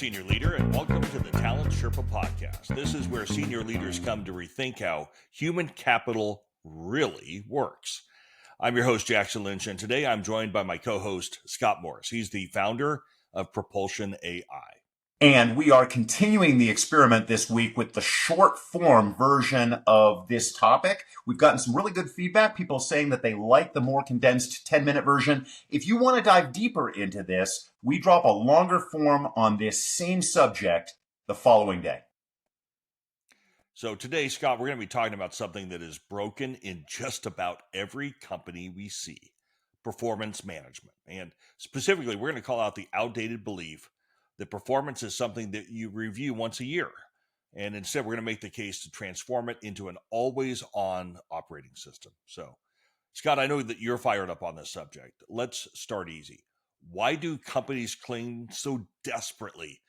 Senior Leader, and welcome to the Talent Sherpa Podcast. This is where senior leaders come to rethink how human capital really works. I'm your host, Jackson Lynch, and today I'm joined by my co-host, Scott Morris. He's the founder of Propulsion AI. And we are continuing the experiment this week with the short form version of this topic. We've gotten some really good feedback, people saying that they like the more condensed 10-minute version. If you want to dive deeper into this, we drop a longer form on this same subject the following day. So today, Scott, we're going to be talking about something that is broken in just about every company we see, performance management. And specifically, we're going to call out the outdated belief that performance is something that you review once a year. And instead, we're going to make the case to transform it into an always-on operating system. So, Scott, I know that you're fired up on this subject. Let's start easy. Why do companies cling so desperately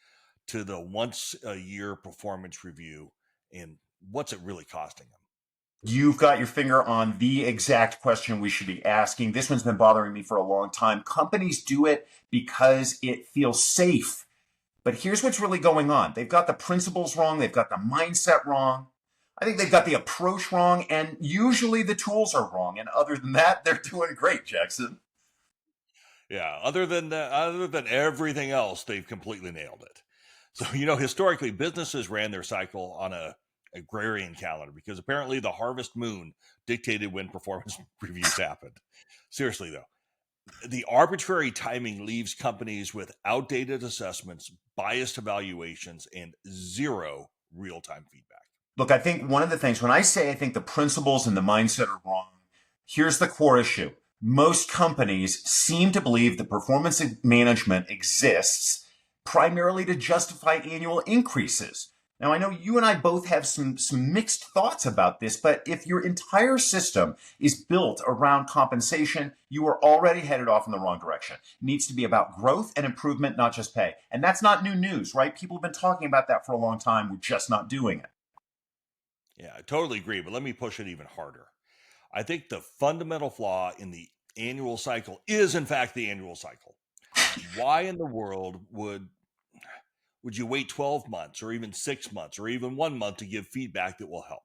to the once-a-year performance review, and what's it really costing them? You've got your finger on the exact question we should be asking. This one's been bothering me for a long time. Companies do it because it feels safe. But here's what's really going on. They've got the principles wrong. They've got the mindset wrong. I think they've got the approach wrong. And usually the tools are wrong. And other than that, they're doing great, Jackson. Yeah, other than everything else, they've completely nailed it. So, historically, businesses ran their cycle on a agrarian calendar because apparently the harvest moon dictated when performance reviews happened. Seriously, though. The arbitrary timing leaves companies with outdated assessments, biased evaluations, and zero real-time feedback. Look, I think one of the things, when I say I think the principles and the mindset are wrong, here's the core issue. Most companies seem to believe that performance management exists primarily to justify annual increases. Now, I know you and I both have some mixed thoughts about this, but if your entire system is built around compensation, you are already headed off in the wrong direction. It needs to be about growth and improvement, not just pay. And that's not new news, right? People have been talking about that for a long time. We're just not doing it. Yeah, I totally agree, but let me push it even harder. I think the fundamental flaw in the annual cycle is, in fact, the annual cycle. Why in the world would you wait 12 months or even 6 months or even 1 month to give feedback that will help?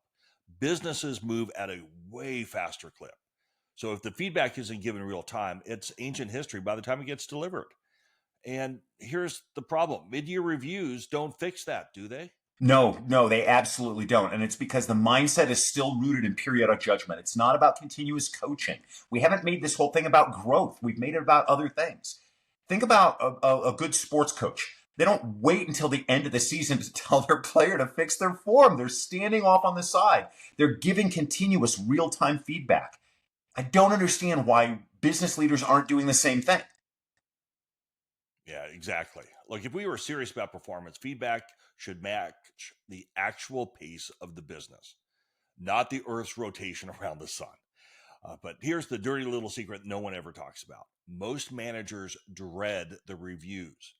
Businesses move at a way faster clip. So if the feedback isn't given real time, it's ancient history by the time it gets delivered. And here's the problem. Mid-year reviews don't fix that, do they? No, they absolutely don't. And it's because the mindset is still rooted in periodic judgment. It's not about continuous coaching. We haven't made this whole thing about growth. We've made it about other things. Think about a good sports coach. They don't wait until the end of the season to tell their player to fix their form. They're standing off on the side. They're giving continuous real-time feedback. I don't understand why business leaders aren't doing the same thing. Yeah, exactly. Look, if we were serious about performance, feedback should match the actual pace of the business, not the Earth's rotation around the sun. But here's the dirty little secret no one ever talks about. Most managers dread the reviews.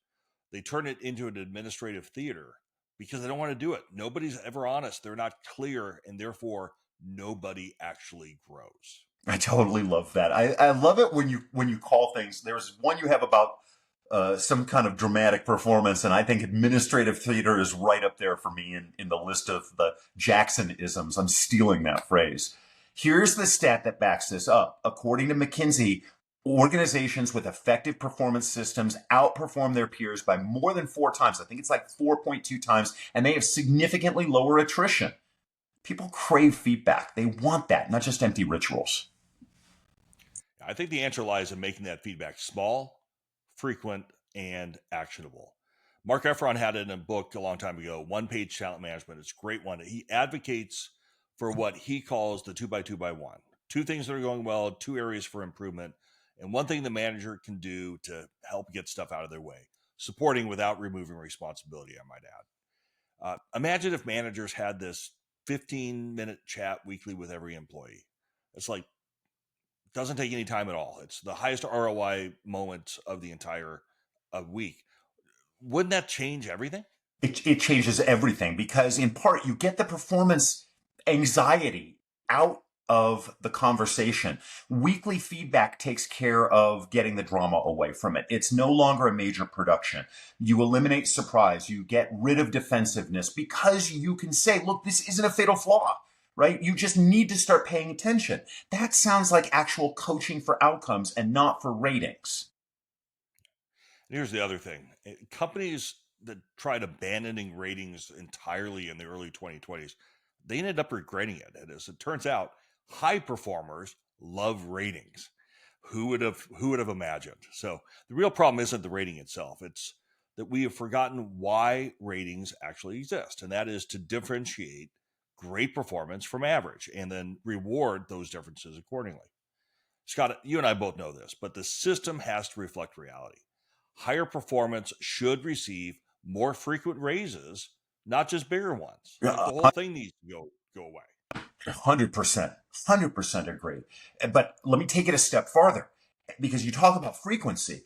They turn it into an administrative theater because they don't want to do it. Nobody's ever honest. They're not clear, and therefore nobody actually grows. I totally love that. I love it when you call things. There's one you have about some kind of dramatic performance, and I think administrative theater is right up there for me in the list of the Jackson-isms. I'm stealing that phrase. Here's the stat that backs this up. According to McKinsey, organizations with effective performance systems outperform their peers by more than 4 times. I think it's like 4.2 times, and they have significantly lower attrition. People crave feedback. They want that, not just empty rituals. I think the answer lies in making that feedback small, frequent, and actionable. Mark Efron had it in a book a long time ago, One Page Talent Management. It's a great one. He advocates for what he calls the 2x2x1. 2 things that are going well, 2 areas for improvement, and 1 thing the manager can do to help get stuff out of their way. Supporting without removing responsibility, I might add. Imagine if managers had this 15-minute chat weekly with every employee. It's like, doesn't take any time at all. It's the highest ROI moment of the entire week. Wouldn't that change everything? It changes everything because in part you get the performance anxiety out of the conversation. Weekly feedback takes care of getting the drama away from it. It's no longer a major production. You eliminate surprise. You get rid of defensiveness because you can say, look, this isn't a fatal flaw, right? You just need to start paying attention. That sounds like actual coaching for outcomes and not for ratings. And here's the other thing. Companies that tried abandoning ratings entirely in the early 2020s, they ended up regretting it. And as it turns out, high performers love ratings. Who would have imagined? So the real problem isn't the rating itself. It's that we have forgotten why ratings actually exist. And that is to differentiate great performance from average and then reward those differences accordingly. Scott, you and I both know this, but the system has to reflect reality. Higher performance should receive more frequent raises, not just bigger ones. Like the whole thing needs to go away. 100% agree. But let me take it a step farther, because you talk about frequency.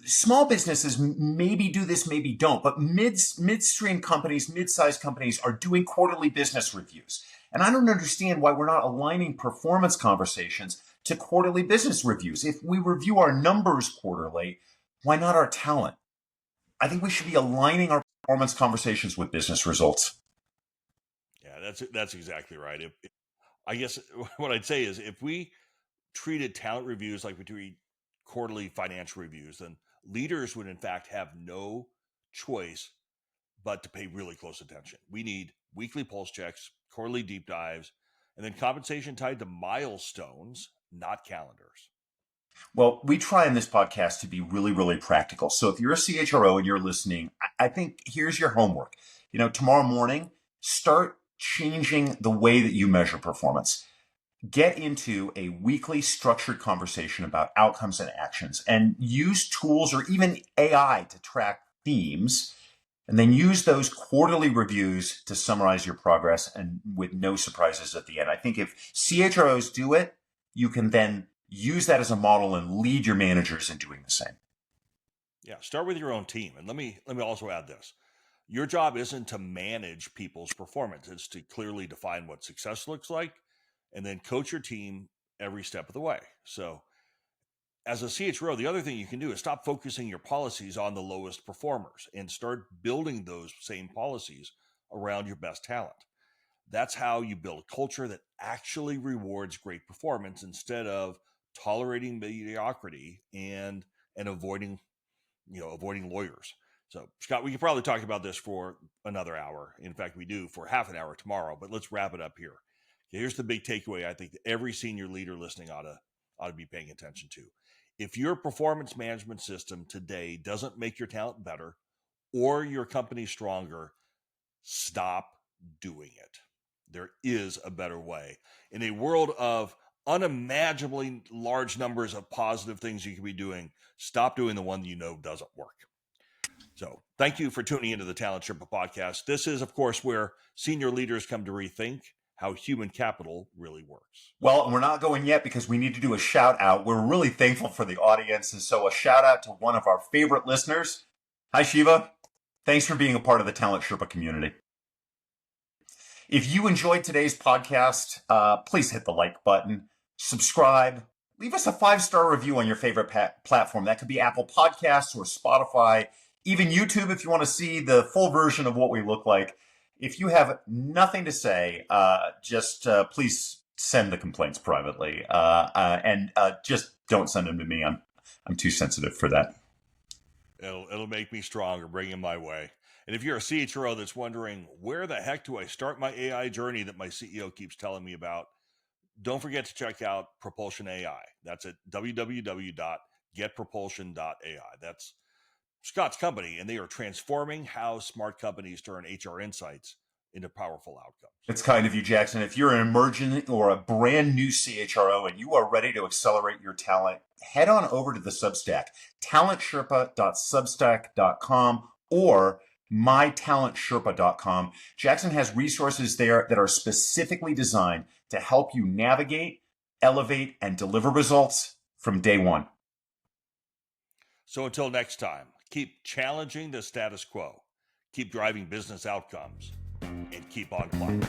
Small businesses maybe do this, maybe don't, but midstream companies, mid-sized companies are doing quarterly business reviews. And I don't understand why we're not aligning performance conversations to quarterly business reviews. If we review our numbers quarterly, why not our talent? I think we should be aligning our performance conversations with business results. Yeah, that's exactly right. I guess what I'd say is if we treated talent reviews like we treat quarterly financial reviews, then leaders would in fact have no choice but to pay really close attention. We need weekly pulse checks, quarterly deep dives, and then compensation tied to milestones, not calendars. Well, we try in this podcast to be really, really practical. So if you're a CHRO and you're listening, I think here's your homework. Tomorrow morning, start changing the way that you measure performance. Get into a weekly structured conversation about outcomes and actions and use tools or even AI to track themes, and then use those quarterly reviews to summarize your progress and with no surprises at the end. I think if CHROs do it, you can then use that as a model and lead your managers in doing the same. Yeah, start with your own team. And let me also add this. Your job isn't to manage people's performance. It's to clearly define what success looks like and then coach your team every step of the way. So as a CHRO, the other thing you can do is stop focusing your policies on the lowest performers and start building those same policies around your best talent. That's how you build a culture that actually rewards great performance instead of tolerating mediocrity and avoiding lawyers. So, Scott, we could probably talk about this for another hour. In fact, we do for half an hour tomorrow, but let's wrap it up here. Okay, here's the big takeaway I think that every senior leader listening ought to be paying attention to. If your performance management system today doesn't make your talent better or your company stronger, stop doing it. There is a better way. In a world of unimaginably large numbers of positive things you can be doing, stop doing the one you know doesn't work. So thank you for tuning into the Talent Sherpa podcast. This is, of course, where senior leaders come to rethink how human capital really works. Well, we're not going yet because we need to do a shout out. We're really thankful for the audience. And so a shout out to one of our favorite listeners. Hi, Shiva. Thanks for being a part of the Talent Sherpa community. If you enjoyed today's podcast, please hit the like button, subscribe, leave us a 5-star review on your favorite platform. That could be Apple Podcasts or Spotify, even YouTube if you want to see the full version of what we look like. If you have nothing to say, just please send the complaints privately, and just don't send them to me. I'm too sensitive for that. It'll make me stronger. Bring him my way. And if you're a CHRO that's wondering, where the heck do I start my AI journey that my CEO keeps telling me about, don't forget to check out Propulsion AI. That's at www.getpropulsion.ai. That's Scott's company, and they are transforming how smart companies turn HR insights into powerful outcomes. It's kind of you, Jackson. If you're an emergent or a brand new CHRO and you are ready to accelerate your talent, head on over to the Substack, talentsherpa.substack.com or mytalentsherpa.com. Jackson has resources there that are specifically designed to help you navigate, elevate, and deliver results from day one. So until next time, keep challenging the status quo, keep driving business outcomes, and keep on climbing.